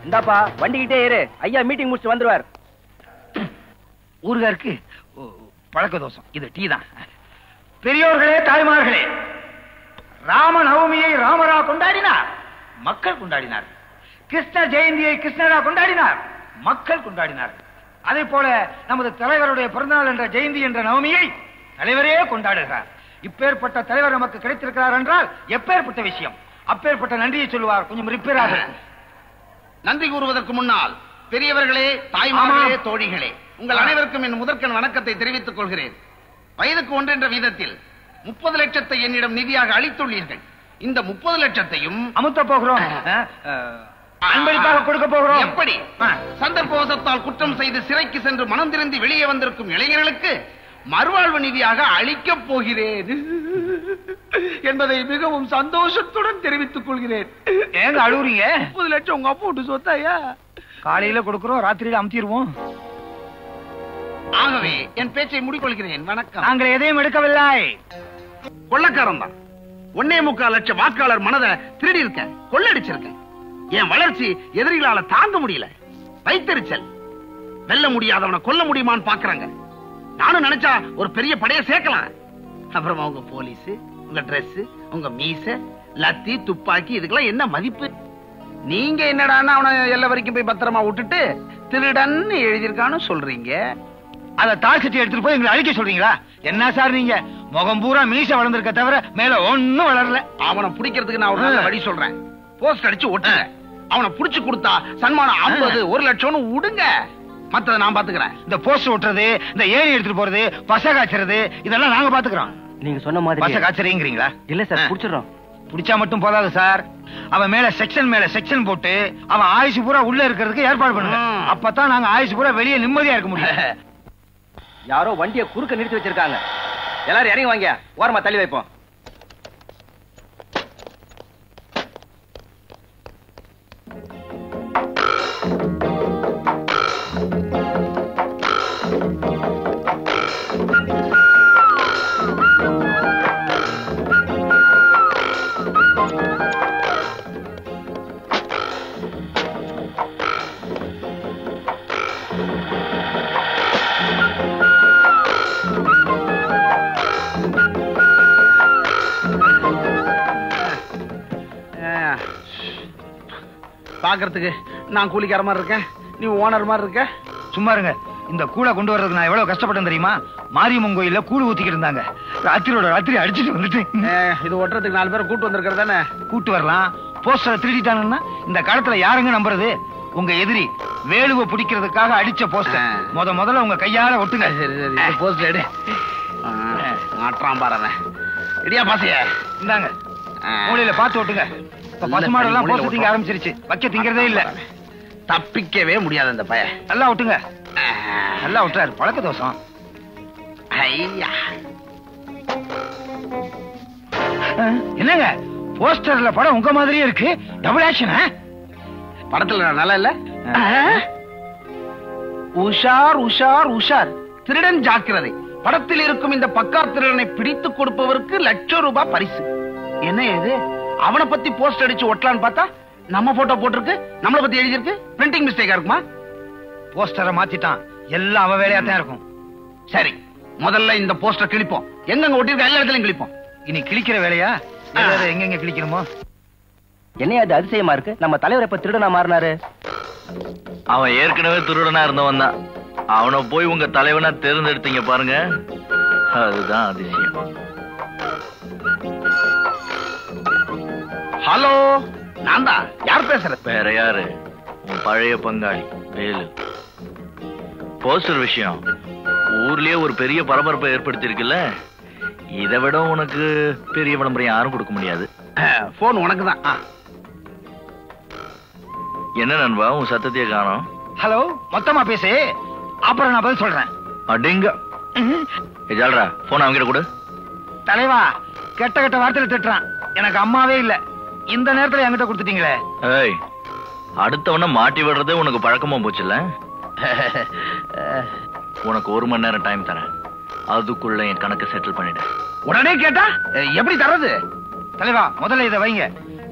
இந்தாப்பா வண்டிக்கிட்டே ஏறு, ஐயா மீட்டிங் முடிச்சுட்டு வந்துருவார். ஊருகாருக்கு பழக்க தோஷம். இது டீ தான். பெரியோர்களே, தாய்மார்களே, ராம நவமியை ராமரா கொண்டாடினார், மக்கள் கொண்டாடினார். கிருஷ்ண ஜெயந்தியை கிருஷ்ணரா கொண்டாடினார், மக்கள் கொண்டாடினார். அதே போல நமது தலைவருடைய பிறந்தநாள் என்ற ஜெயந்தி என்ற நவமியை தலைவரே கொண்டாடுகிறார். இப்பேற்பட்ட தலைவர் நமக்கு கிடைத்திருக்கிறார் என்றால் எப்பேற்பட்ட விஷயம். அப்பேற்பட்ட நன்றியை சொல்லுவார். கொஞ்சம் ரிப்பேராக. நன்றி கூறுவதற்கு முன்னால் பெரியவர்களே, தாய்மார்களே, தோழிகளே, உங்கள் அனைவருக்கும் என் முதற்கண் வணக்கத்தை தெரிவித்துக் கொள்கிறேன். வயதுக்கு ஒன்று என்ற வீதத்தில் 30 லட்சத்தை என்னிடம் நிதியாக அளித்துள்ளீர்கள். இந்த 30 லட்சத்தையும் அமுத்த போகிறோம், அன்பளிப்பாக கொடுக்க போகிறோம். எப்படி சந்தர்ப்பவசத்தால் குற்றம் செய்து சிறைக்கு சென்று மனம் திருந்தி வெளியே வந்திருக்கும் இளைஞர்களுக்கு மறுவாழ்வு நிதியாக அளிக்கப் போகிறேன் என்பதை மிகவும் சந்தோஷத்துடன் தெரிவித்துக் கொள்கிறேன். ஏங்க அழுவுறீங்க? 30 லட்சம் உங்க அப்பா விட்டு சொத்தாயா? காலையில கொடுக்கிறோம், ராத்திரியில அமுத்திடுவோம். ஆகவே என் பேச்சை முடிக்கொள்கிறேன். வணக்கம். நாங்கள் எதையும் எடுக்கவில்லை. கொள்ளக்காரன் தான். 1.25 லட்சம் வாக்காளர் மனதை திருடி இருக்கேன், கொள்ளடிச்சிருக்கேன். என் வளர்ச்சி எதிரிகளால தாங்க முடியல. வைத்தறிச்சல். வெல்ல முடியாதவனை கொல்ல முடியுமான்னு பாக்குறாங்க. நானும் நினைச்சா ஒரு பெரிய படையை சேர்க்கலாம். அப்புறமா உங்க போலீஸ், உங்க டிரெஸ், உங்க மீச, லத்தி, துப்பாக்கி இதுக்கெல்லாம் என்ன மதிப்பு? நீங்க என்னடான்னா அவனை எல்லா வரைக்கும் போய் பத்திரமா விட்டுட்டு திருடன் எழுதியிருக்கான்னு சொல்றீங்க. அத தாழ்ச்சி எடுத்துட்டு போய் எங்களை அழிக்க சொல்றீங்களா? என்ன சார் நீங்க? முகம் பூரா மீச வளர்ந்திருக்க தவிர மேல ஒண்ணும் வளரல. அவனை பிடிக்கிறதுக்கு நான் ஒரு நல்ல வழி சொல்றேன். போஸ்ட் அடிச்சு ஒட்டுங்க. அவனை புடிச்சு கொடுத்தா சன்மானம் 50, 1 லட்சம்னு விடுங்க. மத்தத நான் பாத்துக்கிறேன். இந்த போஸ்ட் ஒட்டுறது, இந்த ஏரி எடுத்துட்டு போறது, பச காய்ச்சறது, இதெல்லாம் நாங்க பாத்துக்கிறோம். நீங்க சொன்ன மாதிரி பச காய்ச்சறீங்களா? இல்ல சார், புடிச்சிடறோம். புடிச்சா மட்டும் போதாது சார். அவன் மேல செக்ஷன் போட்டு அவன் ஆயுசு பூரா உள்ள இருக்கிறதுக்கு ஏற்பாடு பண்ணுங்க. அப்பதான் நாங்க ஆயுசு பூரா வெளியே நிம்மதியா இருக்க முடியும். யாரோ வண்டியை குறுக்க நிறுத்தி வச்சிருக்காங்க. எல்லாரும் இறங்கி வாங்க, ஓரமா தள்ளி வைப்போம். பாக்குறதுக்கு நான் கூலிக்கார மாதிரி இருக்கேன், நீ ஓனர் மாதிரி இருக்க. சும்மா இருங்க. இந்த கூழை கொண்டு வர்றதுக்கு நான் எவ்வளவு கஷ்டப்பட்டேன் தெரியுமா? மாரியம்மன் கோயில்ல கூழ் ஊத்திக்கிட்டு இருந்தாங்க. ராத்திரி அடிச்சுட்டு வந்துட்டேன். இது ஒட்டுறதுக்கு 4 பேரை கூட்டு வந்திருக்கிறது தானே? கூட்டு வரலாம். போஸ்டர் திருடிட்டானுன்னா இந்த காலத்துல யாருங்க நம்புறது? உங்க எதிரி வேலுவை பிடிக்கிறதுக்காக அடிச்ச போஸ்டர் முதல்ல உங்க கையால ஒட்டுங்க. சரி, போஸ்டர் எடு. மாற்றான் பாரு. இடியா பாசிய இந்தாங்க, மூலையில பாத்து ஒட்டுங்க. பசுமாடெல்லாம் போஸ்ட் திங்க ஆரம்பிச்சிருச்சு. வைக்க திங்கிறதே இல்ல. தப்பிக்கவே முடியாது அந்த பையன். நல்லா ஒட்டுங்க. நல்லா ஒட்டுறாரு. பழக்க தோஷம். என்னங்க போஸ்டர்ல படம் உங்க மாதிரியே இருக்கு. Double action. படத்துல நல்லா இல்ல. உஷார் உஷார் உஷார், திருடன் ஜாக்கிரதை. படத்தில் இருக்கும் இந்த பக்கா திருடனை பிடித்து கொடுப்பவருக்கு ₹1,00,000 பரிசு. என்ன இது? அவனை பத்தி போஸ்ட் அடிச்சு ஒட்டலான்னு பார்த்தா நம்ம போட்டோ போட்டிருக்கு, நம்மளை பத்தி எழுதிருக்கு. பிரிண்டிங் மிஸ்டேக்கா இருக்குமா? போஸ்டரை மாத்திட்டான். எல்லாம் அவன் வேலையா தான் இருக்கும். சரி, முதல்ல இந்த போஸ்டர் கிழிப்போம். எங்க ஒட்டிருக்க எல்லா இடத்துலயும் கிழிப்போம். இனி கிழிக்கிற வேலையா? எங்க கிழிக்கணுமோ? என்னையா அது அதிசயமா இருக்கு? நம்ம தலைவர் எப்ப திருடனா மாறினாரு? அவன் ஏற்கனவே திருடனா இருந்தவன் தான். அவனை போய் உங்க தலைவனா தேர்ந்தெடுத்தீங்க பாருங்க, அதுதான் அதிசயம். ஹலோ, நான் தான். யார் பேசுற? வேற யாரு? உன் பழைய பங்காளி வேலு. போஸ்டர் விஷயம் ஊர்லயே ஒரு பெரிய பரபரப்பை ஏற்படுத்திருக்குல்ல. இதை விட உனக்கு பெரிய விளம்பரம் யாரும் கொடுக்க முடியாது. போன் உனக்கு தான். என்ன நண்பா, உன் சத்தத்தையே காணோம். ஹலோ, மொத்தமா பேசு, அப்புறம் நான் பதில் சொல்றேன். அடிங்க ஜால்ரா, போன் அவங்கிட்ட கொடு. தலைவா, கெட்ட கெட்ட வார்த்தையில திட்டுறான். எனக்கு அம்மாவே இல்ல. இந்த நேரத்துல என்கிட்ட கொடுத்துட்டீங்களே. ஏய், அடுத்தவன மாட்டி விடுறதே உனக்கு பழக்கமா போச்சுல்ல. உனக்கு 1 மணி நேரம் டைம் தரேன். அதுக்குள்ள என் கணக்கு செட்டில் பண்ணிட. உடனே கேட்டா எப்படி தர்றது? தலைவா, முதல்ல இதை வைங்க.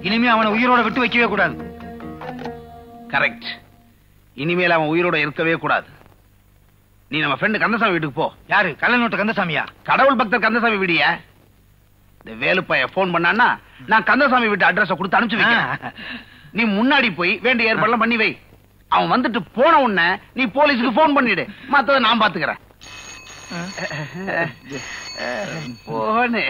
இனிமே அவனை உயிரோட விட்டு வைக்கவே கூடாது. கரெக்ட். இனிமேல் அவன் உயிரோட இருக்கவே கூடாது. நீ நம்ம ஃப்ரெண்டு கந்தசாமி வீட்டுக்கு போ. யாரு? கள்ளநோட்டு கந்தசாமியா? கடவுள் பக்தர் கந்தசாமி வீடிய. இந்த வேலுப்பைய போன் பண்ணான்னா நான் கந்தசாமி வீட்டு அட்ரஸ் கொடுத்து அனுப்பிச்சு வைக்கிறேன். நீ முன்னாடி போய் வேண்டிய ஏற்பாடுலாம் பண்ணி வை. அவன் வந்துட்டு போன உடனே நீ போலீஸுக்கு போன் பண்ணிடு. மத்தத நான் பாத்துக்கிறேன். போனே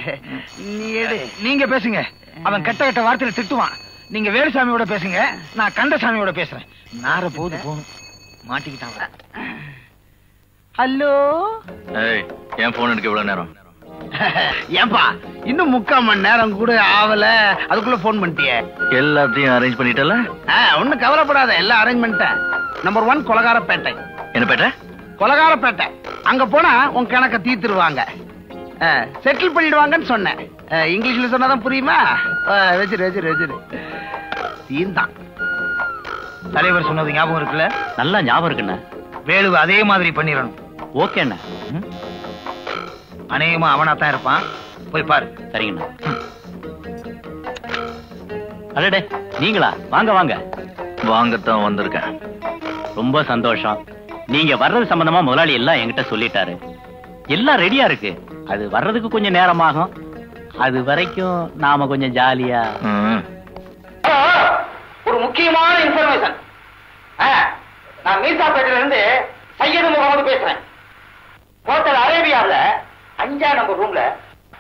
நீ எடு. நீங்க பேசுங்க. அவன் கெட்ட கெட்ட வார்த்தையில திட்டுவான். நீங்க வேலுசாமியோட பேசுங்க, நான் கந்தசாமியோட பேசுறேன். நார போது போகணும். மாட்டிக்கிட்டான். ஹலோ. என் போன் எடுக்க எவ்வளவு நேரம்? ஏன்பா இன்னும் 3/4 மணி நேரம் கூட ஆவல, அதுக்குள்ள போன் பண்ணிட்டியே? எல்லாத்தையும் அரேஞ்ச் பண்ணிட்டல? ஒண்ணும் கவலைப்படாத, எல்லாம் அரேஞ்ச் பண்ணிட்டேன். நம்பர் 1 கொலகாரப்பேட்டை. என்ன பேட்டை? கொலகாரப்பேட்டை. அங்க போனா உன் கணக்க தீர்த்துருவாங்க, செட்டில் பண்ணிடுவாங்கன்னு சொன்னேன். இங்கிலீஷ்ல சொன்னாதான் புரியுமா? வச்சிரு தீந்தான். தலைவர் சொன்னது ஞாபகம் இருக்குல்ல? நல்லா ஞாபகம் இருக்குண்ணா. வேலுவை அதே மாதிரி பண்ணிடணும். ஓகே அண்ணா. அநேகமா அவனாத்தான் இருப்பான். போய் பாரு. சரிங்கண்ணா. அடடே, நீங்களா? வாங்க வாங்க. வாங்கத்தான் வந்திருக்கேன். ரொம்ப சந்தோஷம். நீங்க வர்றது சம்பந்தமா முதலாளி எல்லாம் என்கிட்ட சொல்லிட்டாரு. எல்லாம் ரெடியா இருக்கு. அது வர்றதுக்கு கொஞ்சம் நேரமாகும். அது வரைக்கும் நாம கொஞ்சம் ஜாலியா. ஒரு முக்கியமான இன்ஃபர்மேஷன். நான் மீசாப்பேட்டையில இருந்து சையது முகமது பேசுறேன். ஹோட்டல் அரேபியாவில் 5ஆம் நம்பர் ரூம்ல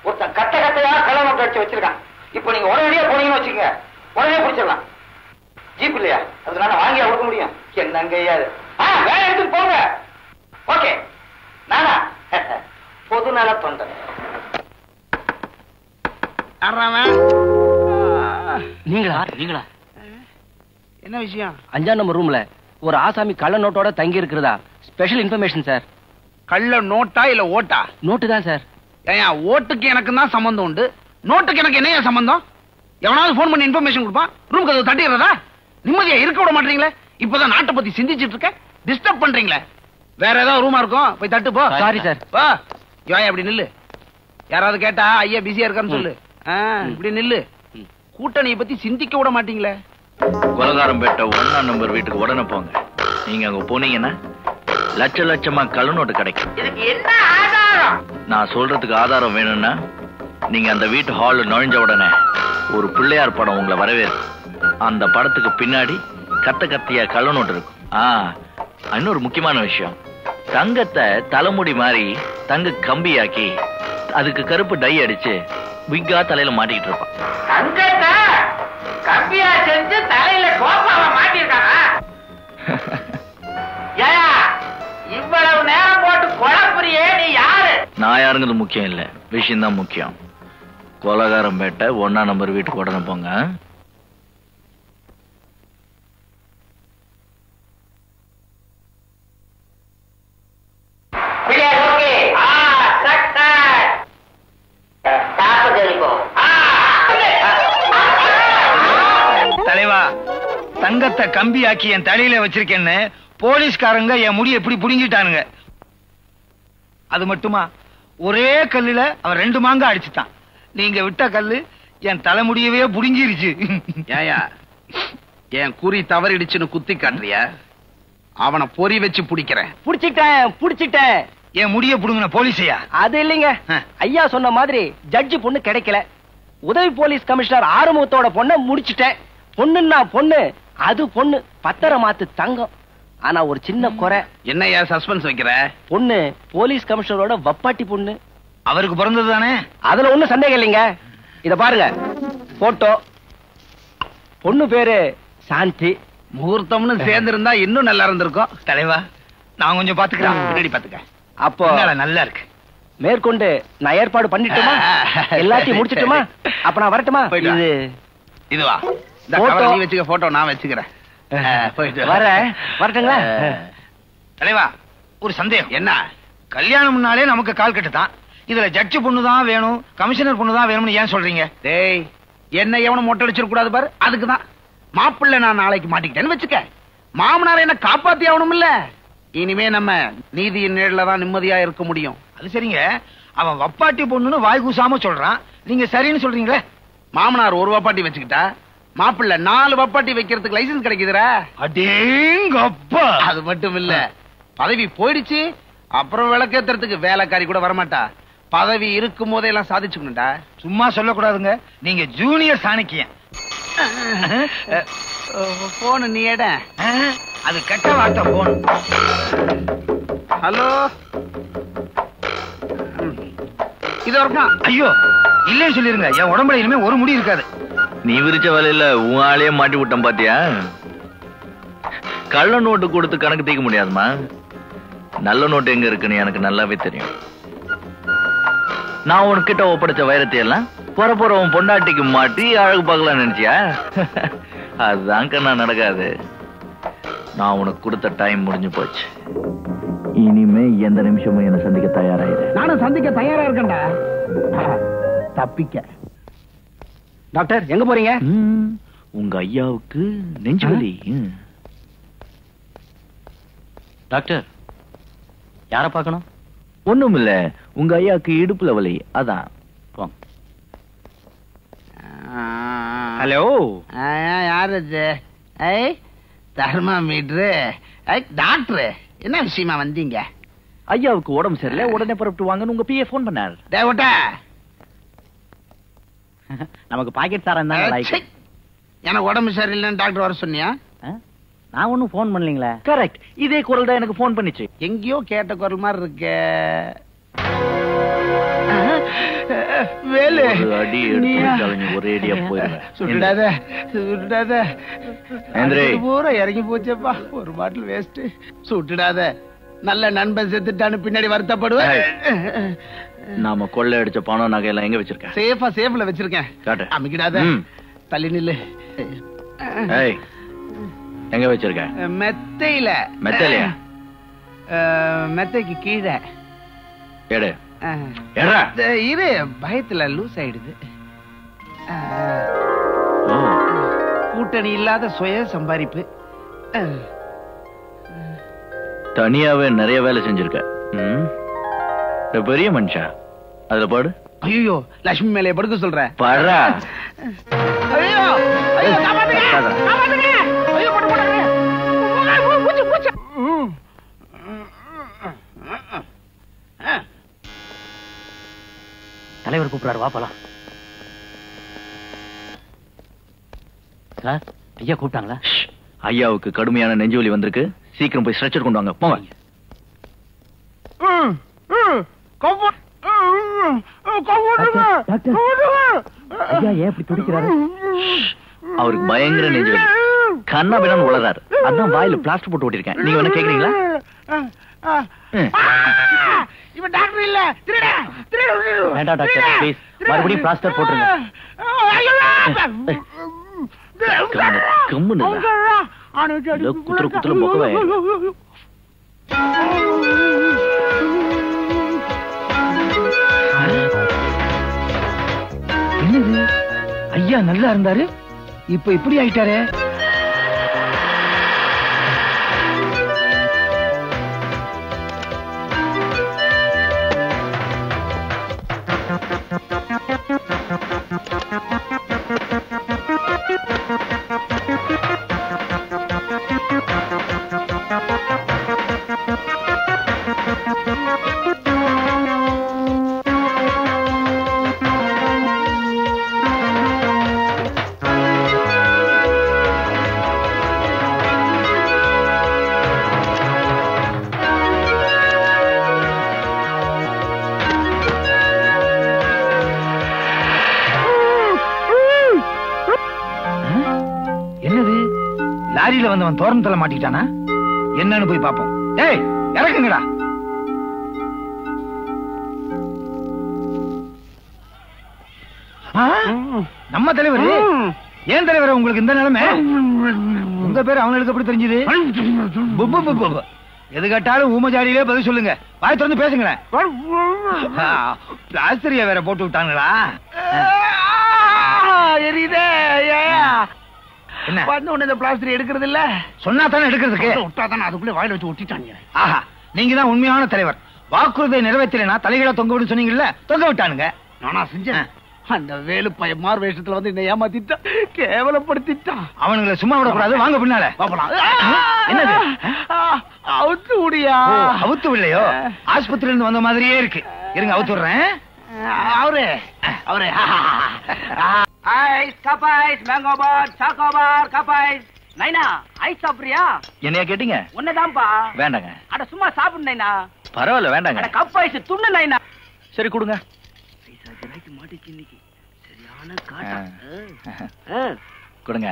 ஒருத்தன் கட்ட கட்டையா கள்ள நோட்டு அடிச்சு வச்சிருக்கான். இப்ப நீங்க உடனடியா போனீங்கன்னு வச்சுக்கோங்க, உடனே பிடிச்சிடலாம். ஜீப் இல்லையா? அதனால வாங்கியா கொடுக்க முடியும். என்னங்கய்யா வேலை எடுத்துட்டு போங்க. ஓகே. நானா பொதுநல தொண்டன். நீங்களா? என்ன விஷயம்? 5ஆம் நம்பர் ரூம்ல ஒரு ஆசாமி கள்ள நோட்டோட தங்கி இருக்கிறதா ஸ்பெஷல் இன்ஃபர்மேஷன் சார். கள்ள நோட்டா இல்ல ஓட்டா? நோட்டு தான் சார். ஓட்டுக்கு எனக்கு தான் சம்பந்தம் உண்டு, நோட்டுக்கு எனக்கு என்ன சம்பந்தம்? எவனாவது போன் பண்ணி இன்ஃபர்மேஷன் கொடுப்பான், ரூம் கதவு தட்டிடுறதா? நிம்மதியா இருக்க விட மாட்டீங்களே. இப்பதான் நாட்டை பத்தி சிந்திச்சிட்டு இருக்க, டிஸ்டர்ப் பண்றீங்களே. வேற ஏதாவது ரூமா இருக்கும், போய் தட்டு போ. Sorry sir. வா அப்படி நில்லு. யாராவது கேட்டா ஐயா பிஸியா இருக்கான்னு சொல்லு. இப்படி நில்லு. கூட்டணியை பத்தி சிந்திக்க விட மாட்டீங்களே. கொலகாரம்பேட்டை 1ஆம் நம்பர் வீட்டுக்கு உடனே போங்க. நீங்க அங்க போனீங்கன்னா லட்சமா கள்ளநோட்டு கிடைக்கும். இதுக்கு என்ன ஆதாரம்? நான் சொல்றதுக்கு ஆதாரம் வேணும்னா நீங்க அந்த வீட்டு ஹால்ல நுழைஞ்ச உடனே ஒரு பிள்ளையார் படம் உங்களை வரவேற்கும். அந்த படத்துக்கு பின்னாடி கத்தியா கள்ளநோட்டு இருக்கும். இன்னொரு முக்கியமான விஷயம், தங்கத்தை தலைமுடி மாதிரி தங்க கம்பியாக்கி அதுக்கு கருப்பு டை அடிச்சு விக்கா தலையில மாட்டிக்கிட்டு இருப்பான். தங்கத்தை கம்பியா செஞ்சு தலையில கோப்பாவ மாட்டிருக்கானா? இவ்வளவு நேரம் போட்டு குழப்பறியே, நீ யாரு? நான் யாருங்கிறது முக்கியம் இல்ல, விஷயம் தான் முக்கியம். கொலகாரம்பேட்டை 1ஆம் நம்பர் வீட்டுக்கு உடனே போங்க. தலைவா, தங்கத்தை கம்பி ஆக்கி என் தலையில வச்சிருக்கேன்னு போலீஸ்காரங்க என் முடி எப்படி புடுங்கிட்டானுங்க. அது மட்டுமா, ஒரே கல்லுல அவன் 2 மாங்க அடிச்சுட்டான். நீங்க விட்ட கல்லு என் தலைமுடியவே புடுங்கிருச்சு. ஏயா என் குறி தவறிடுச்சுன்னு குத்தி காட்டுறியா? அவனை பொறி வச்சு பிடிக்கிறேன். புடிச்சிட்டேன். என் முடிய புடுங்கின போலீஸையா? அது இல்லைங்க, ஐயா சொன்ன மாதிரி ஜட்ஜி பொண்ணு கிடைக்கல. உதவி போலீஸ் கமிஷனர் ஆறுமுகத்தோட பொண்ண முடிச்சிட்டேன். பொண்ணுன்னா பொண்ணு, அது பொண்ணு பத்திரமாத்து தங்கம். ஆனா ஒரு சின்ன குறை. என்னையா சஸ்பென்ஸ் வைக்கிற? பொண்ணு போலீஸ் கமிஷனரோட வப்பாட்டி பொண்ணு. அவருக்கு பிறந்தது தானே? அதுல ஒண்ணும் சந்தேகம் இல்லைங்க. இத பாருங்க, போட்டோ. பொண்ணு பேரு சாந்தி. முகூர்த்தம்னு சேர்ந்து இருந்தா இன்னும் நல்லா இருந்திருக்கும். தலைவா, நான் கொஞ்சம் பாத்துக்கிறேன். பின்னாடி பாத்துக்க. அப்போ நல்லா இருக்கு. மேற்கொண்டு நான் ஏற்பாடு பண்ணிட்டுமா? எல்லாத்தையும் முடிச்சிட்டுமா? அப்ப நான் வரட்டுமா? இதுவா நீ வச்சுக்க, போட்டோ நான் வச்சுக்கிறேன். வரட்டுங்களா? தலைவா, ஒரு சந்தேகம். என்ன? கல்யாணம்னாலே நமக்கு கால் கட்டுதான். இதுல ஜட்ஜி பொண்ணு தான் வேணும், கமிஷனர் பொண்ணு தான் வேணும்னு ஏன் சொல்றீங்க? டேய், என்ன எவனும் மொட்டை அடிச்சிட கூடாது பாரு. அதுக்குதான் மாப்பிள்ளை நான் நாளைக்கு மாட்டிக்கிட்டேன்னு வச்சுக்க, மாமனார் என்ன காப்பாத்தி ஆகணும் இல்ல. இனிமே நம்ம நீதியின் நேரில் தான் நிம்மதியா இருக்க முடியும். அது சரிங்க, அவன் வப்பாட்டி பொண்ணுன்னு வாய் கூசாம சொல்றான், நீங்க சரின்னு சொல்றீங்களே. மாமனார் ஒரு வப்பாட்டி வச்சுக்கிட்டா மாப்பிள்ள 4 பப்பாட்டி வைக்கிறதுக்கு லைசன்ஸ் கிடைக்குதுடா. அடேங்கப்பா. அது மட்டும் இல்ல, பதவி போயிடுச்சு, அப்புறம் விளக்கேத்துறதுக்கு வேலைக்காரி கூட வரமாட்டா. பதவி இருக்கும் போதே எல்லாம் சாதிச்சுக்கணும்டா. சும்மா சொல்லக்கூடாதுங்க, நீங்க ஜூனியர் சாணக்கியன். போன் நீ எட. அது கெட்ட வார்த்தை போன். ஹலோ, இது வரைக்கும். ஐயோ இல்லன்னு சொல்லிருங்க, என் உடம்புல இனிமே ஒரு முடி இருக்காது. நீ விரிச்ச வேலையில உன் ஆளையே மாட்டி விட்டான் பாத்தியா? கள்ள நோட்டு கொடுத்து கணக்கு தீர்க்க முடியாதுமா. நல்ல நோட்டு எங்க இருக்குன்னு எனக்கு நல்லாவே தெரியும். நான் உனக்கிட்ட ஒப்படைச்ச வைரத்தை எல்லாம் போற உன் பொண்டாட்டிக்கு மாட்டி அழகு பார்க்கலாம் நினைச்சியா? அதுதான் கண்ணா நடக்காது. நான் உனக்கு கொடுத்த டைம் முடிஞ்சு போச்சு. இனிமே எந்த நிமிஷமும் என்ன சந்திக்க தயாராயிரு. நானும் சந்திக்க தயாரா இருக்கேன்டா. தப்பிக்க. டாக்டர் எங்க போறீங்க? உங்க ஐயாவுக்கு நெஞ்சு வலி. டாக்டர் யார பார்க்கணும்? ஒண்ணும் இல்ல, உங்க ஐயாவுக்கு இடுப்புல வலி, அதான். ஹலோ, யாரு இது? தெர்மாமீட்டரு. டாக்டர் என்ன விஷயமா வந்தீங்க? ஐயாவுக்கு உடம்பு சரியில்லை, உடனே புறப்பட்டு வாங்கன்னு உங்க பிஏ போன் பண்ணார். தேவட்டா, நமக்கு பாக்கெட் சாரம் தான். எனக்கு உடம்பு சரியில்லைன்னு டாக்டர் வர சொன்னியா? நான் ஒன்னும் போன் பண்ணலீங்களே. கரெக்ட், இதே குரல் தான் எனக்கு போன் பண்ணிச்சு. எங்கேயோ கேட்ட குரல் மாதிரி இருக்கு. வேலு, அடி ஒரே அடியா போயிருவேன். சுடாத சுடாத. ஏந்திரே. பூரா இறங்கி போச்சப்பா, ஒரு பாட்டில் வேஸ்ட். சுட்டுடாத, நல்ல நண்பன் செத்துட்டான்னு பின்னாடி வருத்தப்படுவேன். நாம கொள்ளை அடிச்ச பணம் நகையெல்லாம் எங்க வச்சிருக்கேன்? சேஃப்ல வச்சிருக்கேன். காட்டு. அமைக்கிடாத, தள்ளி நில்லு. எங்க வச்சிருக்க? மெத்தையில. மெத்தையிலையா? மெத்தைக்கு கீழே. எடு. இரு, பயத்துல லூஸ் ஆயிடுது. கூட்டணி இல்லாத சுய சம்பாதிப்பு. தனியாவே நிறைய வேலை செஞ்சிருக்க. பெரிய மனுஷா, அதுல பாடு. ஐயோ, லட்சுமி மேலே படுக்க சொல்ற. பாடுறா. ஐயோ ஐயோ, காப்பாத்துங்க காப்பாத்துங்க. ஐயோ, போடு போடு. பூச்சி பூச்சி. தலைவர் கூப்பிடாரு, வா போலாம். சார், ஐயா கூப்பிட்டாங்களா? ஐயாவுக்கு கடுமையான நெஞ்சுவலி வந்திருக்கு, சீக்கிரம் போய் ஸ்ட்ரெச்சர் கொண்டு வாங்க, போங்க. அவருக்கு பயங்கர நெஞ்சுவலி, கண்ணா பின்னான்னு உளறாரு. அதான் வாயில பிளாஸ்டர் போட்டு ஓட்டிருக்கேன். நீங்க என்ன கேக்குறீங்களா? இவன் டாக்டர் இல்ல, திருடா திருடா. வேண்டாம் டாக்டர், ப்ளீஸ் மறுபடியும் பிளாஸ்டர் போட்டுருங்க. கம்முன்னு குத்துற குத்துல மொக்கவே. என்னது, ஐயா நல்லா இருந்தாரு, இப்ப இப்படி ஆயிட்டாரே. லாரியில வந்தவன் தோரணத்துல மாட்டிக்கிட்டானா? என்னன்னு போய் பாப்போம். ஏய், இறக்குங்கடா. நம்ம தலைவர், ஏன் தலைவர் உங்களுக்கு இந்த நிலைமை? உங்க பேர் அவங்களுக்கு எப்படி தெரிஞ்சது? எது கேட்டாலும் ஊமஜாடியிலே பதில் சொல்லுங்க, வாய் திறந்து பேசுங்களேன். ஆசிரியா வேற போட்டு விட்டாங்களா? எரியுதே. என்ன வந்து உடனே இந்த பிளாஸ்டர் எடுக்கிறது இல்ல? சொன்னா தானே எடுக்கிறதுக்கு. விட்டா தானே அதுக்குள்ளே வாயில வச்சு ஒட்டிட்டாங்க. ஆஹா, நீங்க தான் உண்மையான தலைவர். வாக்குறுதியை நிறைவேற்றலைன்னா தலைகளை தொங்க விட சொன்னீங்கல்ல, தொங்க விட்டானுங்க. நானா செஞ்சேன்? அந்த வேலு பையன் மார் வேஷத்துல வந்து என்ன ஏமாத்திட்டான், கேவலப்படுத்திட்டான். அவனுங்களை சும்மா விடக்கூடாது, வாங்க பின்னால. என்னது? அவுத்து விடியா? அவுத்து இல்லையோ, ஆஸ்பத்திரியில இருந்து வந்த மாதிரியே இருக்கு. இருங்க, அவுத்து விடுறேன். அவரே அவரே ஐஸ் கப் ஐஸ் மேங்கோ பார் சாக்கோ பார் கப் ஐஸ். நைனா ஐஸ் சாப்பிடுறியா? என்னைய கேட்டீங்க? உன்னதான்பா. வேண்டாங்க. அட சும்மா சாப்பிடு நைனா. பரவாயில்ல, வேண்டாங்க. அட கப் ஐஸ் துண்ணு நைனா. சரி கொடுங்க. மாட்டிச்சு இன்னைக்கு சரியான காட்டா. கொடுங்க.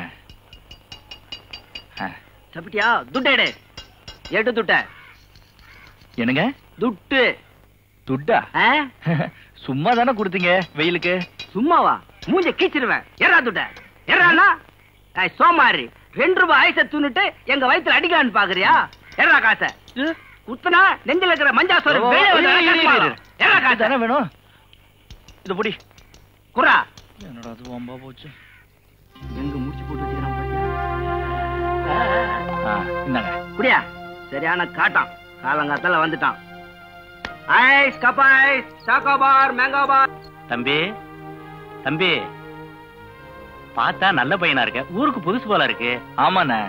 சாப்பிட்டியா? துட்டு எடு. எட்டு துட்ட. என்னங்க? துட்டு. துட்டா? சும்மா தானே கொடுத்தீங்க வெயிலுக்கு. சும்மாவா? மூஞ்ச கீச்சிருவேன். ஏறா துட்ட. ஏறானா? சோமாரி 2 ரூபாய் ஐஸ துண்ணுட்டு எங்க வயித்துல அடிக்கலான்னு பாக்குறியா? ஏறா காசை. குத்துனா நெஞ்சில இருக்கிற மஞ்சா சோறு ஏறா காசு தானே வேணும். இது பொடி குறா. என்னடா அது வம்பா போச்சு. எங்க முடிச்சு போட்டு வச்சுக்கிறான். இந்தாங்க. புரியா? சரியான காட்டான். காலங்காத்தால வந்துட்டான். Ice cup ice choco bar mango பார். தம்பி தம்பி, பார்த்தா நல்ல பையனா இருக்க. ஊருக்கு புதுசு போல இருக்கு. ஆமாண்ணே,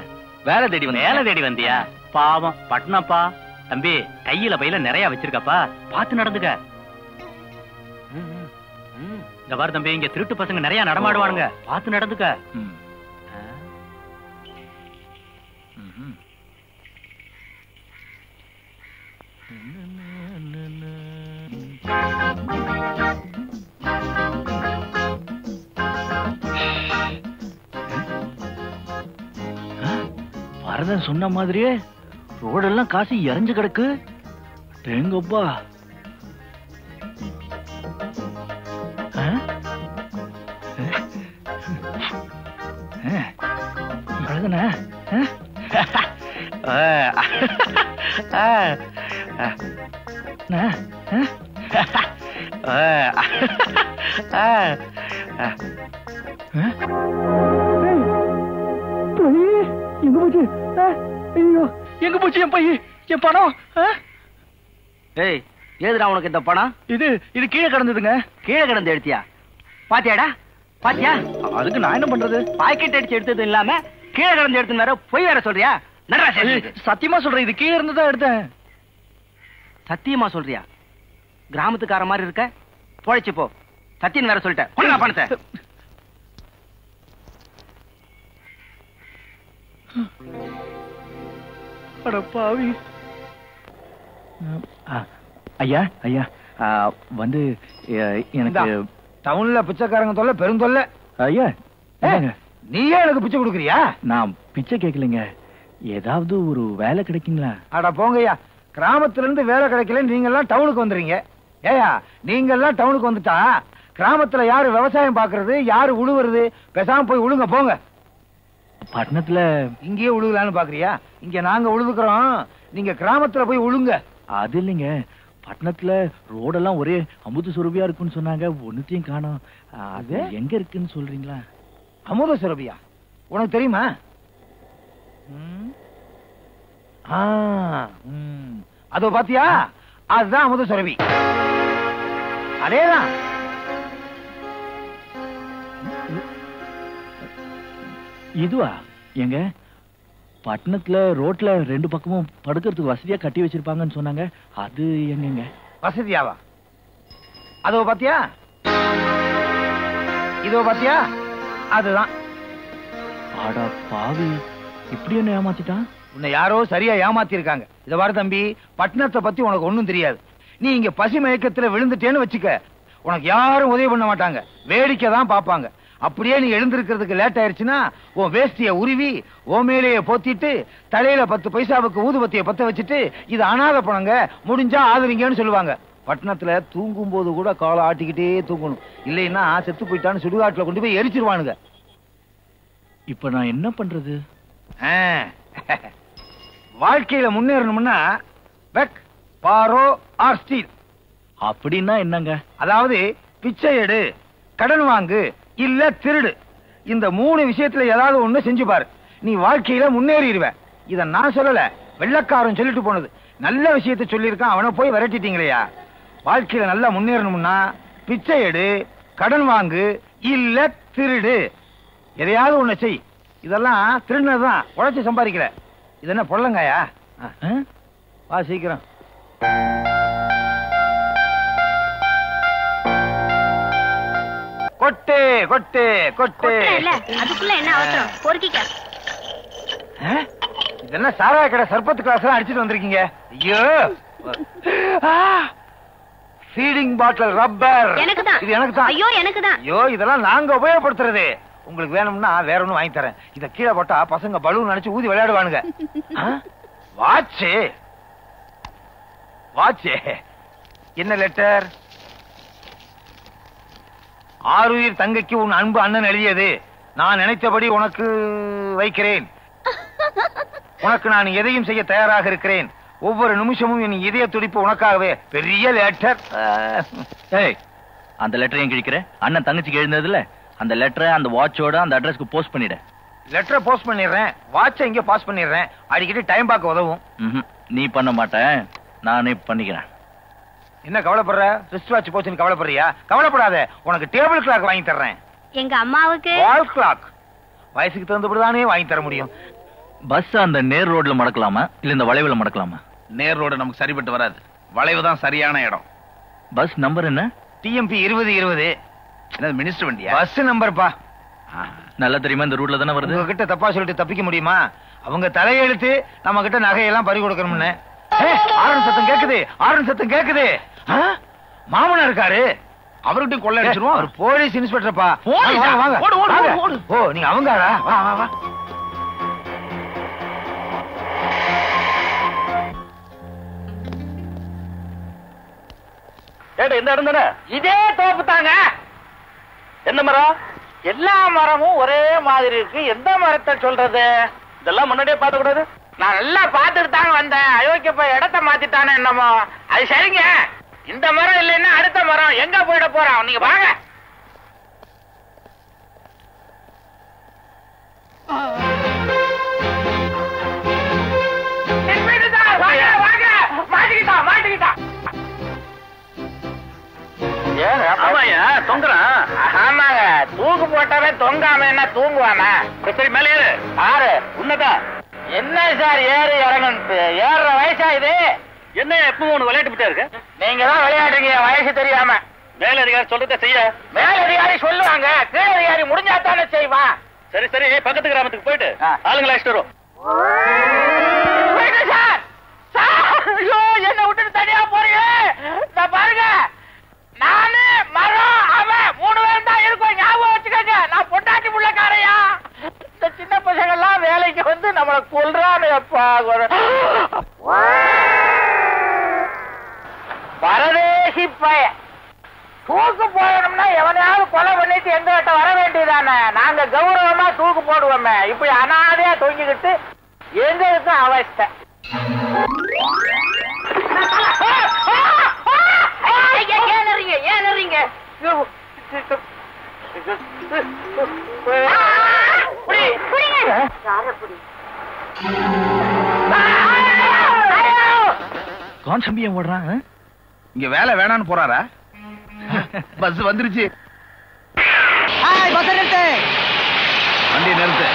வேலை தேடி வேலை தேடி வந்தியா? பாவம் பட்டணப்பா. தம்பி, கையில பையில நிறைய வச்சிருக்கப்பா, பார்த்து நடந்துக்க. இந்த பாரு தம்பி, இங்க திருட்டு பசங்க நிறைய நடமாடுவானுங்க, பார்த்து நடந்துக்க. வரதன் சொன்ன மாதிரியே ரோடெல்லாம் காசு இறஞ்சு கிடக்கு. தேங்கப்பா. வரதன எங்க போச்சு? ஐயோ, எங்க போச்சு என் பைய, என் பணம்? ஏய், ஏதுடா உனக்கு இந்த பணம்? இது கீழே கிடந்ததுங்க. கீழே கிடந்து எடுத்தியா? பாத்தியாடா? பாத்தியா? அதுக்கு நான் என்ன பண்றது? பாக்கெட் அடிச்சு எடுத்தது இல்லாம கீழே கிடந்து எடுத்து வேற பொய் வேற சொல்றியா? சத்தியமா சொல்றேன், இது கீழே இருந்து தான் எடுத்தேன். சத்தியமா சொல்றியா? கிராமத்துக்கார மாதிரி இருக்க. பொழைச்சு போ. சத்தியம் வேற சொல்லிட்டேன். கொடுங்க பணத்தை. பாவி. ஐயா ஐயா, வந்து எனக்கு டவுன்ல பிச்சைக்காரங்க தொல்லை பெருந்தொல்லை. ஐயா, நீயே எனக்கு பிச்சை கொடுக்குறியா? நான் பிச்சை கேட்கலைங்க. ஏதாவது ஒரு வேலை கிடைக்குங்களா? அட போங்கய்யா, கிராமத்துல இருந்து வேலை கிடைக்கல, நீங்க எல்லாம் டவுனுக்கு வந்துறீங்க. ஏயா, நீங்க எல்லாம் டவுனுக்கு வந்துட்டா கிராமத்துல யாரு விவசாயம் பாக்குறது, யாரு உழுவுறது? பேசாம போய் உழுங்க போங்க. பட்டணத்துல இங்கேயே உழுகலான்னு பாக்குறியா? இங்க நாங்க உழுதுக்கிறோம், நீங்க கிராமத்துல போய் உழுங்க. அது இல்லைங்க, பட்டணத்துல ரோடெல்லாம் ஒரே அமுத சுரபியா இருக்குன்னு சொன்னாங்க. ஒன்னுத்தையும் காணோம். அது எங்க இருக்குன்னு சொல்றீங்களா? அமுத சுரபியா? உனக்கு தெரியுமா? அதோ பாத்தியா, அதுதான் அமுத சுரபி. அதேதான். இதுவா? எங்க பட்டணத்துல ரோட்ல 2 பக்கமும் படுக்கிறதுக்கு வசதியா கட்டி வச்சிருப்பாங்கன்னு சொன்னாங்க. அது எங்கங்க? வசதியாவா? அதோ பாத்தியா, இதோ பாத்தியா, அதுதான். ஆடா பாவி, இப்படி என்ன ஏமாத்திட்டான்? உன்னை யாரோ சரியா ஏமாத்தி இருக்காங்க. இத பாரு தம்பி, பட்டணத்தை பத்தி உனக்கு ஒண்ணும் தெரியாது. நீ இங்க பசி மயக்கத்துல விழுந்துட்டேன்னு வச்சுக்க, உனக்கு யாரும் உதவி பண்ண மாட்டாங்க, வேடிக்கை தான் பாப்பாங்க. அப்படியே நீ எழுந்திருக்கிறதுக்கு லேட் ஆயிருச்சுன்னா உன் வேஷ்டிய உருவி உன் மேலேயே போத்திட்டு தலையில 10 பைசாவுக்கு ஊதுபத்திய பத்த வச்சுட்டு இது அனாதை பணங்க, முடிஞ்சா ஆதரிங்கன்னு சொல்லுவாங்க. பட்டணத்துல தூங்கும் போது கூட காலை ஆட்டிக்கிட்டே தூங்கணும், இல்லைன்னா செத்து போயிட்டான்னு சுடுகாட்டுல கொண்டு போய் எரிச்சிருவானுங்க. இப்ப நான் என்ன பண்றது? வாழ்க்கையில முன்னேறணும்னா பெக் பாரோ ஆர் ஸ்டீல். அப்படின்னா என்னங்க? அதாவது பிச்சை எடு, கடன் வாங்கு, இல்ல திருடு. இந்த 3 விஷயத்துல ஏதாவது ஒண்ணு செஞ்சு பாரு, நீ வாழ்க்கையில முன்னேறிடுவ. இத நான் சொல்லல, வெள்ளக்காரன் சொல்லிட்டு போனது. நல்ல விஷயத்தை சொல்லியிருக்கான், அவனை போய் விரட்டிட்டீங்களேயா. வாழ்க்கையில நல்லா முன்னேறணும்னா பிச்சை எடு, கடன் வாங்கு, இல்ல திருடு. எதையாவது ஒண்ணு செய். இதெல்லாம் திருடுனதுதான், உழைச்சு சம்பாதிக்கிற. இது என்ன பொள்ளங்காயா? வா சீக்கிரம். கொட்டு கொட்டு கொட்டு. அதுக்குள்ள என்ன அவசரம்? பொறுக்கிக்க. இது என்ன சாராய கடை சர்பத்து கிளாஸ் அடிச்சுட்டு வந்திருக்கீங்க? ஐயோ, ஃபீடிங் பாட்டில் ரப்பர். எனக்குதான். இது எனக்கு தான். ஐயோ எனக்குதான். ஐயோ, இதெல்லாம் நாங்க உபயோகப்படுத்துறது. உங்களுக்கு வேணும்னா வேற ஒண்ணும் வாங்கி தரேன். இத கீழே போட்டா பசங்க பலூன் நினைச்சு ஊதி விளையாடுவானுங்க. வாட்சே வாட்சே. என்ன லெட்டர்? ஆருயிர் தங்கைக்கு உன் அன்பு அண்ணன் எழுதியது. நான் நினைத்தபடி உனக்கு வைக்கிறேன். உனக்கு நான் எதையும் செய்ய தயாராக இருக்கிறேன். ஒவ்வொரு நிமிஷமும் என் இதய துடிப்பு உனக்காகவே. பெரிய லெட்டர். அந்த லெட்டரையும் கிழிக்கிற? அண்ணன் தங்கச்சிக்கு எழுந்ததுல அந்த லெட்டரை அந்த வாட்சோட அந்த அட்ரஸ்க்கு போஸ்ட் பண்ணிட. லெட்டரை போஸ்ட் பண்ணிடுறேன், வாட்சை இங்க பாஸ் பண்ணிடுறேன். அடிக்கடி டைம் பார்க்க உதவும். நீ பண்ண மாட்டேன், நானே பண்ணிக்கிறேன். என்ன கவலைப்படுற? ரிஸ்ட் வாட்ச் போச்சுன்னு கவலைப்படுறியா? கவலைப்படாத, உனக்கு டேபிள் கிளாக் வாங்கி தர்றேன். எங்க அம்மாவுக்கு வால் கிளாக். வயசுக்கு தகுந்தபடிதானே வாங்கி தர முடியும். பஸ் அந்த நேர் ரோட்ல மடக்கலாமா இல்ல இந்த வளைவுல மடக்கலாமா? நேர் ரோடு நமக்கு சரிப்பட்டு வராது. வளைவு தான் சரியான இடம். பஸ் நம்பர் என்ன? டிஎம்பி 2020. என்னது மினிஸ்டர் வண்டியா? பஸ் நம்பர்ப்பா. நல்லா தெரியுமா இந்த ரூட்ல தானே வருது? உங்ககிட்ட தப்பா சொல்லிட்டு தப்பிக்க முடியுமா? அவங்க தலையெழுத்து நம்ம கிட்ட நகையெல்லாம் பறி கொடுக்கணும்னு. ஆரன் சத்தம் கேக்குது, ஆரன் சத்தம் கேக்குது. மாமனா இருக்காரு, அவர்கிட்ட கொள்ள அடிச்சிருவோம். அவர் போலீஸ் இன்ஸ்பெக்டர்ப்பா. போலீஸா? வாங்க ஓடு, ஓடு, வாங்க. ஓடு. ஓ, நீங்க அவங்களா? வா வா வா. இந்த இடம் தானே? இதே தோப்பு தாங்க. என்ன மரம்? எல்லா மரமும் ஒரே மாதிரி இருக்கு. எந்த மரத்தை சொல்றது? இதெல்லாம் முன்னாடியே பார்த்த கூடாது. நான் நல்லா பார்த்துட்டு தாங்க வந்தேன். அயோக்கிய போய் இடத்த மாத்திட்டானே என்னமோ. அது சரிங்க. இந்த மரம் இல்லைன்னா அடுத்த மரம் எங்க போயிட போறான்? நீங்க வாங்க. மாட்டிக்கிட்டான். ஆமாயா தொங்குறான். ஆமாங்க, தூக்கு போட்டாவே தொங்காம என்ன தூங்குவானா? சரி மேலே ஏறு. ஆறு உன்னதான். என்ன சார் ஏறு இறங்கு? ஏறுற வயசா இது? என்ன எப்பவும் ஒண்ணு விளையாட்டு விட்டா இருக்கு? நீங்க தான் விளையாடுறீங்க வயசு தெரியாம. மேலதிகாரி சொல்றத செய்ய. மேலதிகாரி சொல்லுவாங்க, கீழதிகாரி முடிஞ்சாத்தானே செய்வான். சரி சரி, பக்கத்து கிராமத்துக்கு போயிட்டு ஆளுங்களை அழைச்சிட்டு வரும். ஐயோ, என்ன விட்டுட்டு தனியா போறீங்க? பாருங்க, நானு மரம் அவன் 3 பேரும் தான் இருக்கோம். ஞாபகம் வச்சுக்கோங்க. நான் பொண்டாட்டி புள்ளக்காரையா. இந்த சின்ன பசங்க எல்லாம் வேலைக்கு வந்து நம்மளை கொல்றானே அப்பா. பரதேசி பய தூக்கு போடணும்னா எவனையாவது கொலை பண்ணிட்டு எங்க கிட்ட வர வேண்டியதானே? நாங்க கௌரவமா தூக்கு போடுவோமே. இப்படி அனாதையா தூங்கிக்கிட்டு எங்களுக்கு அவஸ்தை. ஏன் கான்சம்பியம் ஓடுறான். இங்க வேலை வேணான்னு போறாரா? பஸ் வந்துருச்சு. வண்டி நிறுத்து.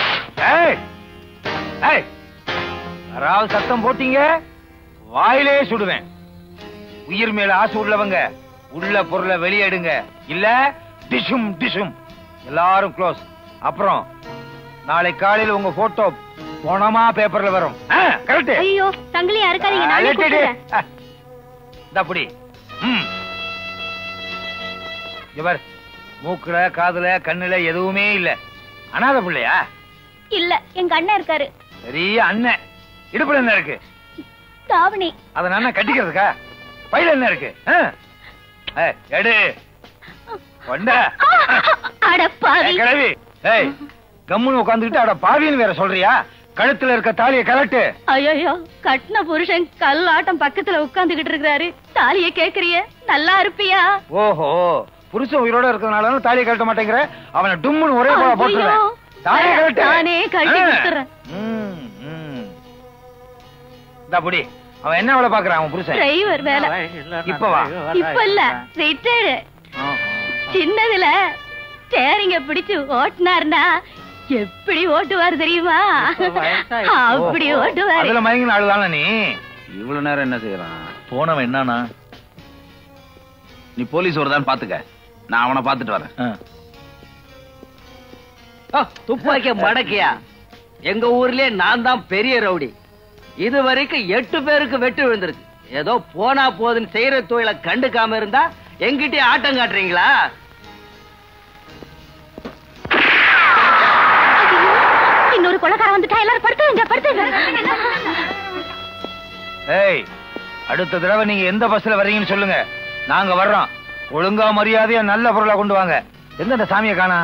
யாராவது சத்தம் போட்டீங்க வாயிலே சுடுவேன். உயிர் மேல ஆசை உள்ளவங்க உள்ள பொருளை வெளியேடுங்க, இல்ல டிஷும் டிஷும். எல்லாரும் க்ளோஸ். அப்புறம் நாளை காலையில் உங்க போட்டோ போனமா பேப்பர்ல வரும். கரெக்ட். ஐயோ தங்களி யாருக்காதீங்க, நானே கூப்பிடுறேன். அப்படி இவர் மூக்குல காதுல கண்ணுல எதுவுமே இல்ல. அனாதை பிள்ளையா? இல்ல, எங்க அண்ணன் இருக்காரு. பெரிய அண்ணன். இடுப்புல என்ன இருக்கு? தாவணி. அத நான் கட்டிக்கிறதுக்கா? பையில என்ன இருக்கு? எடு. கிழவி, கம்முன்னு உட்காந்துக்கிட்டு அட பாவின்னு வேற சொல்றியா? கழுத்துல இருக்க தாலிய கலட்டு. ஐயோ, கட்டின புருஷன் கல்லாட்டம் பக்கத்துல உட்காந்துக்கிட்டு இருக்கிறாரு. தாலிய கேக்குறிய? நல்லா இருப்பியா? ஓஹோ, புருஷன் உயிரோட இருக்கிறதுனால தாலியை கட்ட மாட்டேங்கிற? அவனை டும்முன்னு ஒரே போல போட்டுறேன். தாலியை கலட்டு. நானே கட்டி கொடுத்துறேன். அப்படி அவன் என்ன வேலை பாக்குறான்? அவன் புருஷன் டிரைவர் வேலை. இப்பவா? இப்ப இல்ல, ரிட்டையர்டு. சின்னதுல ஸ்டேரிங்க பிடிச்சு ஓட்டுனாருன்னா எப்படி ஓட்டுவார் தெரியுமா? அப்படி ஓட்டுவாரு. அதுல மயங்கின ஆளுதான நீ? இவ்வளவு நேரம் என்ன செய்யறான்? போனவன் என்னன்னா, நீ போலீஸ் வருதான்னு பாத்துக்க, நான் அவனை பாத்துட்டு வரேன். துப்பாக்கிய மடக்கியா? எங்க ஊர்லயே நான் தான் பெரிய ரவுடி. இது வரைக்கும் 8 பேருக்கு வெட்டு விழுந்திருக்கு. ஏதோ போனா போதுன்னு செய்யற தொழிலை கண்டுக்காம இருந்தா எங்கிட்டே ஆட்டம் காட்டுறீங்களா? இன்னொரு கொலைக்காரன் வந்துட்டா, எல்லாரும் படுத்துங்க படுத்துங்க. ஏய், அடுத்த தடவை நீங்க எந்த பஸ்ல வர்றீங்கன்னு சொல்லுங்க, நாங்க வர்றோம். ஒழுங்கா மரியாதையா நல்ல பொருளா கொண்டு வாங்க. எந்த இந்த சாமியை காணா?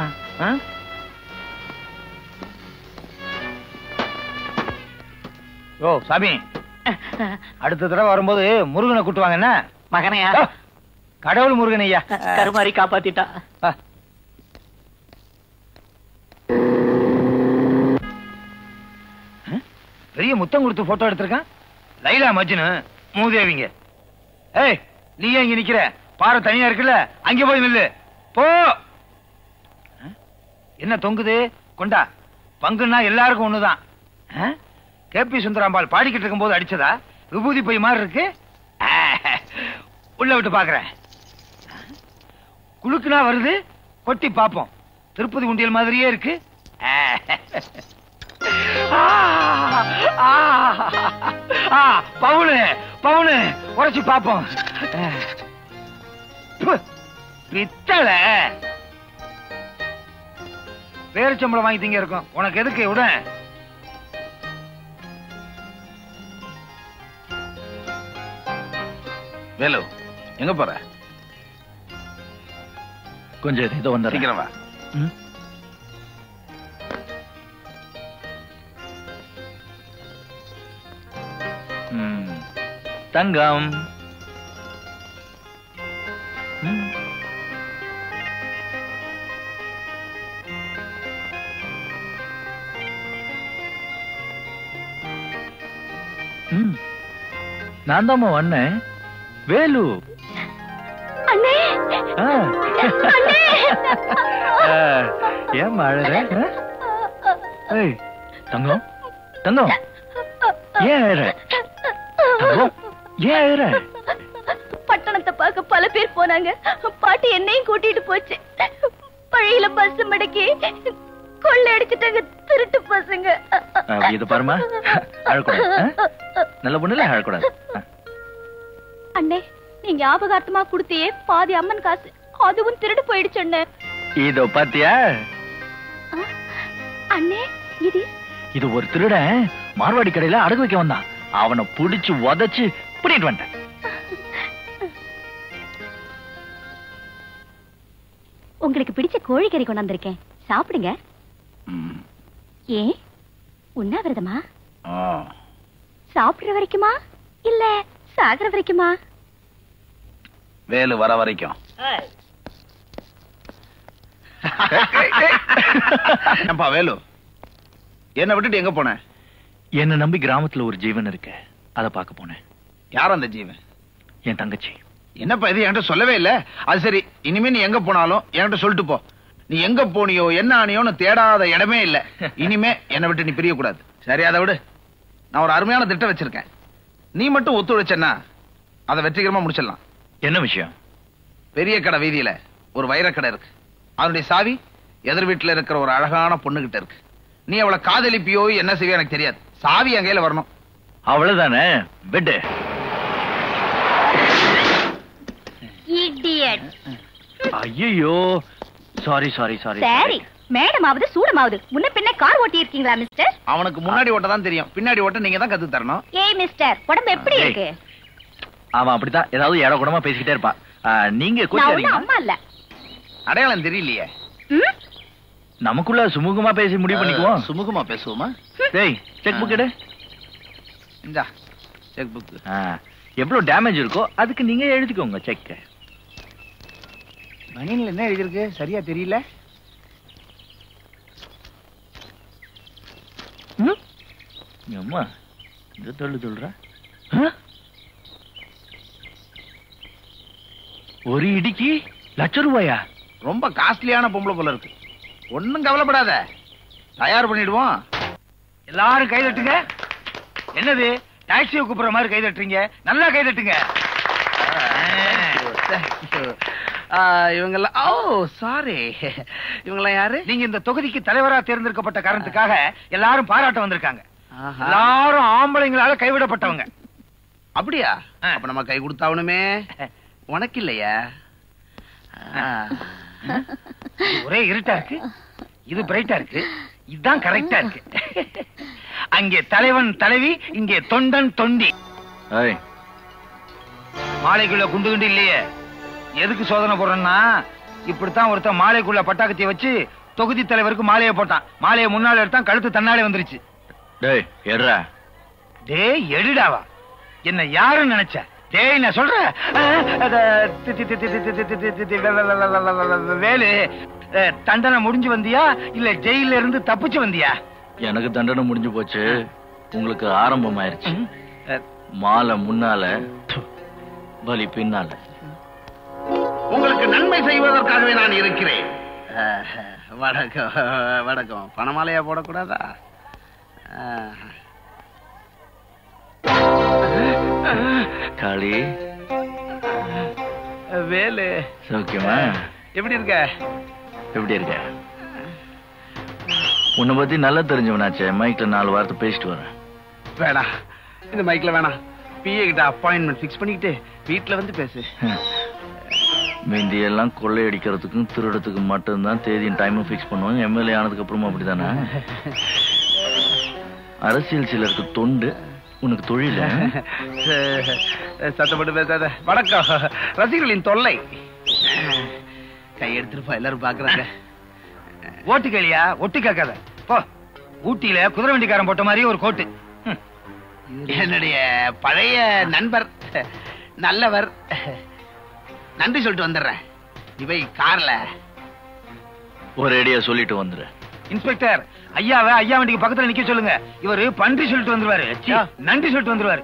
ஓ சாமி, அடுத்த தடவை வரும்போது முருகனை கூட்டுவாங்க. என்ன மகனையா? கடவுள் முருகன் ஐயா, கருமாரி காப்பாத்திட்டா. பெரிய முத்தம் கொடுத்து போட்டோ எடுத்திருக்கான். லைலா மஜ்னு மூதேவிங்க. ஏய், நீ ஏன் இங்க நிக்கிற? பாறை தனியா இருக்குல்ல, அங்க போய் நில்லு. போ. என்ன தொங்குது? கொண்டா. பங்குன்னா எல்லாருக்கும் ஒண்ணுதான். கேபி சுந்தராம்பாள் பாடிக்கிட்டு இருக்கும் போது அடிச்சதா? விபூதி பை மாதிரி இருக்கு. உள்ள விட்டு பாக்குறேன். குளுக்குனா வருது, கொட்டி பாப்போம். திருப்பதி உண்டியல் மாதிரியே இருக்கு. பவுனு பவுனு உரைச்சு பாப்போம். பித்தளை பேரிச்சம்பளம் வாங்கி திங்க இருக்கும். உனக்கு எதுக்கு? விட வேலு, எங்க போற? கொஞ்சம் இதோ வந்து சீக்கிரம் வா. தங்கம். நான் தான் வந்தேன். வேலு. அண்ணே, ஏன் அழற? தங்கம் தங்கம், ஏன் அழற? ஏன் அழற? பட்டணத்தை பார்க்க பல பேர் போனாங்க. பாட்டி என்னையும் கூட்டிட்டு போச்சு. பழையில பஸ் மடக்கி கொள்ளை அடிச்சுட்டாங்க திருட்டு பசங்க. இது பாருமா, அழக்கூடாது. நல்ல பொண்ணுல அழக்கூடாது. அண்ணே, நீங்க ஞாபகார்த்தமா கொடுத்தியே பாதி அம்மன் காசு, அதுவும் திருடு போயிடுச்சு அண்ணே. இதோ பாத்தியா? அண்ணே, இது ஒரு திருடன் மார்வாடி கடையில அடகு வைக்க வந்தான். அவனை புடிச்சு உதைச்சு பண்ணிட்டு வந்துட்டேன். உங்களுக்கு பிடிச்ச கோழிக்கறி கொண்டு வந்திருக்கேன், சாப்பிடுங்க. ஏன் உண்ணாவிரதமா? சாப்பிடுற வரைக்குமா இல்ல சாகர வரைக்குமா? வேலு வர வரைக்கும். வேலு, என்ன விட்டுட்டு எங்க போன? என்ன நம்பி கிராமத்துல ஒரு ஜீவன் இருக்கு, அத பாக்க போனேன். யார் அந்த ஜீவன்? என் தங்கச்சி. என்னப்பா இது என்கிட்ட சொல்லவே இல்ல. அது சரி, இனிமே நீ எங்க போனாலும் என்கிட்ட சொல்லிட்டு போ. நீ எங்க போனியோ என்ன ஆனியோன்னு தேடாத இடமே இல்ல. இனிமே என்னை விட்டு நீ பிரிய கூடாது. சரி, அதை விடு. நான் ஒரு அருமையான திட்டம் வச்சிருக்கேன். நீ மட்டும் ஒத்துழைச்சன்னா அதை வெற்றிகரமா முடிச்சிடலாம். என்ன விஷயம்? பெரிய கடை வீதியில ஒரு வைரக்கடை இருக்கு. அதனுடைய சாவி எதிர் வீட்டுல இருக்கிற ஒரு அழகான பொண்ணுகிட்ட இருக்கு. நீ அவளை காதலிப்பியோ என்ன செய்வியோ எனக்கு தெரியாது. சாவி என் கையில வரணும். அவ்வளவுதானே? விட்டு. ஐயோ, சாரி சாரி சாரி. சரி, மேடமாவது சூடமாவது முன்ன பின்ன கார் ஓட்டி இருக்கீங்களா மிஸ்டர்? அவனுக்கு முன்னாடி ஓட்ட தான் தெரியும், பின்னாடி ஓட்ட நீங்க தான் கத்து தரணும். ஏய் மிஸ்டர், உடம்பு எப்படி இருக்கு? அவன் அப்படித்தான் ஏதாவது ஏட கூடமா பேசிக்கிட்டே இருப்பான். நீங்க கொஞ்சம் அம்மா இல்ல. அடையாளம் தெரியலையே. நமக்குள்ள சுமூகமா பேசி முடிவு பண்ணிக்குவோம். சுமூகமா பேசுவோமா? டேய், செக் புக் எடு. இந்தா செக் புக். எவ்வளவு டேமேஜ் இருக்கோ அதுக்கு நீங்க எழுதிக்கோங்க செக். மணியில என்ன எழுதிருக்கு சரியா தெரியல. அம்மா இந்த தொல்லு சொல்ற. ஒரு இடிக்கு ₹1,00,000? ரொம்ப காஸ்ட்லியான பொம்பளை போல இருக்கு. ஒண்ணும் கவலைப்படாத, தயார் பண்ணிடுவோம். எல்லாரும் கை தட்டுங்க. என்னது டாக்ஸியை கூப்பிடுற மாதிரி கை தட்டுறீங்க? நல்லா கை தட்டுங்க. இவங்கெல்லாம் சாரி, இவங்கெல்லாம் யாரு? நீங்க இந்த தொகுதிக்கு தலைவரா தேர்ந்தெடுக்கப்பட்ட காரணத்துக்காக எல்லாரும் பாராட்ட வந்திருக்காங்க. எல்லாரும் ஆம்பளைங்களால கைவிடப்பட்டவங்க. அப்படியா? அப்ப நம்ம கை கொடுத்தாவணுமே. உனக்கு இல்லையா? ஒரே இருட்டா இருக்கு, இது பிரைட்டா இருக்கு, இதுதான் கரெக்டா இருக்கு. அங்கே தலைவன் தலைவி, இங்கே தொண்டன் தொண்டி. மாலைக்குள்ள குண்டு குண்டு இல்லையே. எதுக்கு சோதனை போடுறேன்னா, இப்படித்தான் ஒருத்தன் மாலைக்குள்ள பட்டாக்கத்திய வச்சு தொகுதி தலைவருக்கு மாலையை போட்டான். மாலையை முன்னால எடுத்தான், கழுத்து தன்னாலே வந்துருச்சு. டேய் எடுடா. டேய் எடுடாவா? என்ன யாருன்னு நினைச்ச? டேய் நான் சொல்றேன், வேலு தண்டனை முடிஞ்சு வந்தியா இல்ல ஜெயில இருந்து தப்பிச்சு வந்தியா? எனக்கு தண்டனை முடிஞ்சு போச்சு, உங்களுக்கு ஆரம்பமாயிருச்சு. மாலை முன்னால, பலி பின்னால. உங்களுக்கு நன்மை செய்வதற்காகவே நான் இருக்கிறேன். வணக்கம் வணக்கம். பணமாலையா போடக்கூடாதா? காளி வேலு சௌக்கியமா? எப்படி இருக்க? எப்படி இருக்க? உன்னை பத்தி நல்லா தெரிஞ்சவனாச்சே, மைக்ல 4 வார்த்தை பேசிட்டு வரேன். வேணாம், இந்த மைக்ல வேணாம். பிஏ கிட்ட அப்பாயின்மெண்ட் பிக்ஸ் பண்ணிக்கிட்டு வீட்டுல வந்து பேசு. மீந்தியெல்லாம் கொள்ளையடிக்கிறதுக்கும் திருடத்துக்கும் மட்டும்தான் தேதியும் டைமும் பிக்ஸ் பண்ணுவாங்க. எம்எல்ஏ ஆனதுக்கு அப்புறமா அப்படித்தானே? அரசியல் சிலருக்கு தொண்டு, உனக்கு தொழில. சத்தப்பட்டு பேசாத. வணக்கம். ரசிகர்களின் தொல்லை. கையெடுத்துருப்பா, எல்லாரும் பாக்குறாங்க. ஓட்டு கேளியா? ஒட்டு கேட்காத போ. ஊட்டியில குதிரை வண்டிக்காரன் போட்ட மாதிரி ஒரு கோட்டு. என்னுடைய பழைய நண்பர், நல்லவர். நன்றி சொல்லிட்டு வந்துடுறேன். இவை கார்ல ஒரு ஐடியா சொல்லிட்டு வந்துரு. இன்ஸ்பெக்டர், ஐயாவை ஐயா வண்டிக்கு பக்கத்துல நிக்க சொல்லுங்க. இவரு பன்றி சொல்லிட்டு வந்துருவாரு, நன்றி சொல்லிட்டு வந்துருவாரு.